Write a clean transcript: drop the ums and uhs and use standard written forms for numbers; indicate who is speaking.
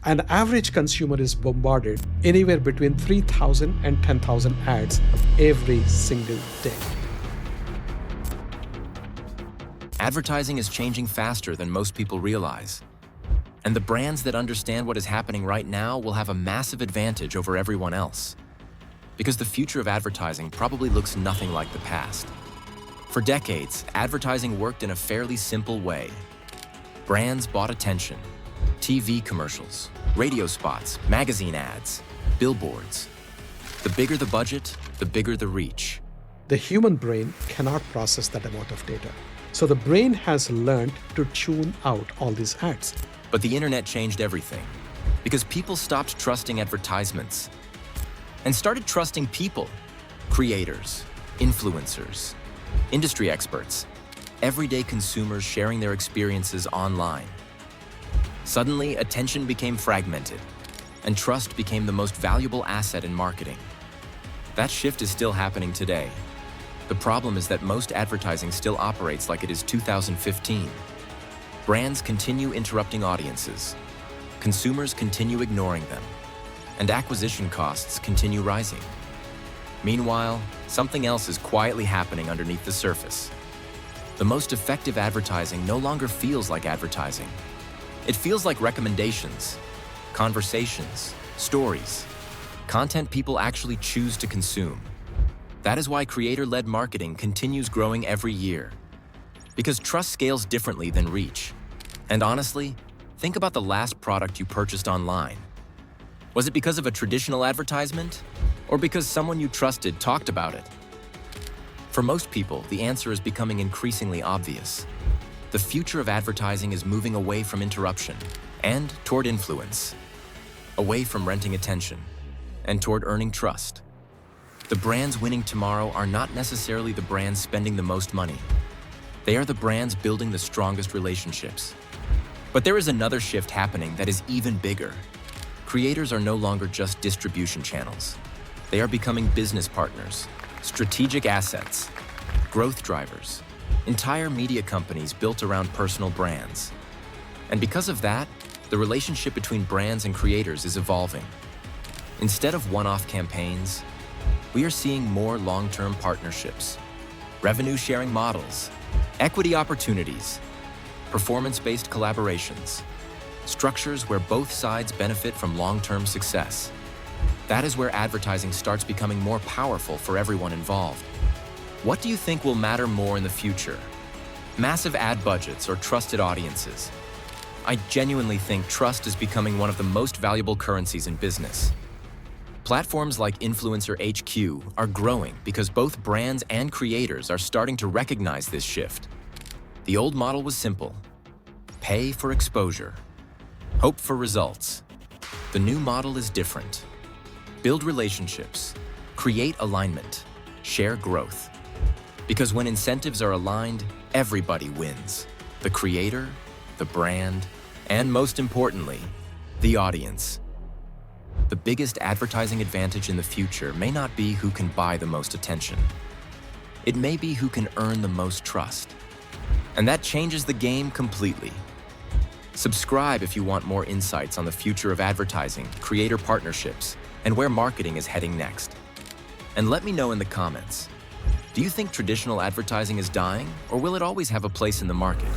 Speaker 1: An average consumer is bombarded anywhere between 3,000 and 10,000 ads every single day.
Speaker 2: Advertising is changing faster than most people realize. And the brands that understand what is happening right now will have a massive advantage over everyone else. Because the future of advertising probably looks nothing like the past. For decades, advertising worked in a fairly simple way. Brands bought attention. TV commercials, radio spots, magazine ads, billboards. The bigger the budget, the bigger the reach.
Speaker 1: The human brain cannot process that amount of data. So the brain has learned to tune out all these ads.
Speaker 2: But the internet changed everything because people stopped trusting advertisements and started trusting people, creators, influencers, industry experts, everyday consumers sharing their experiences online. Suddenly, attention became fragmented, and trust became the most valuable asset in marketing. That shift is still happening today. The problem is that most advertising still operates like it is 2015. Brands continue interrupting audiences, consumers continue ignoring them, and acquisition costs continue rising. Meanwhile, something else is quietly happening underneath the surface. The most effective advertising no longer feels like advertising. It feels like recommendations, conversations, stories, content people actually choose to consume. That is why creator-led marketing continues growing every year. Because trust scales differently than reach. And honestly, think about the last product you purchased online. Was it because of a traditional advertisement? Or because someone you trusted talked about it? For most people, the answer is becoming increasingly obvious. The future of advertising is moving away from interruption and toward influence. Away from renting attention and toward earning trust. The brands winning tomorrow are not necessarily the brands spending the most money. They are the brands building the strongest relationships. But there is another shift happening that is even bigger. Creators are no longer just distribution channels. They are becoming business partners, strategic assets, growth drivers, entire media companies built around personal brands. And because of that, the relationship between brands and creators is evolving. Instead of one-off campaigns, we are seeing more long-term partnerships, revenue-sharing models, equity opportunities, performance-based collaborations, structures where both sides benefit from long-term success. That is where advertising starts becoming more powerful for everyone involved. What do you think will matter more in the future? Massive ad budgets or trusted audiences? I genuinely think trust is becoming one of the most valuable currencies in business. Platforms like InfluencerHQ are growing because both brands and creators are starting to recognize this shift. The old model was simple: pay for exposure, hope for results. The new model is different. Build relationships, create alignment, share growth. Because when incentives are aligned, everybody wins. The creator, the brand, and most importantly, the audience. The biggest advertising advantage in the future may not be who can buy the most attention. It may be who can earn the most trust. And that changes the game completely. Subscribe if you want more insights on the future of advertising, creator partnerships, and where marketing is heading next. And let me know in the comments, do you think traditional advertising is dying, or will it always have a place in the market?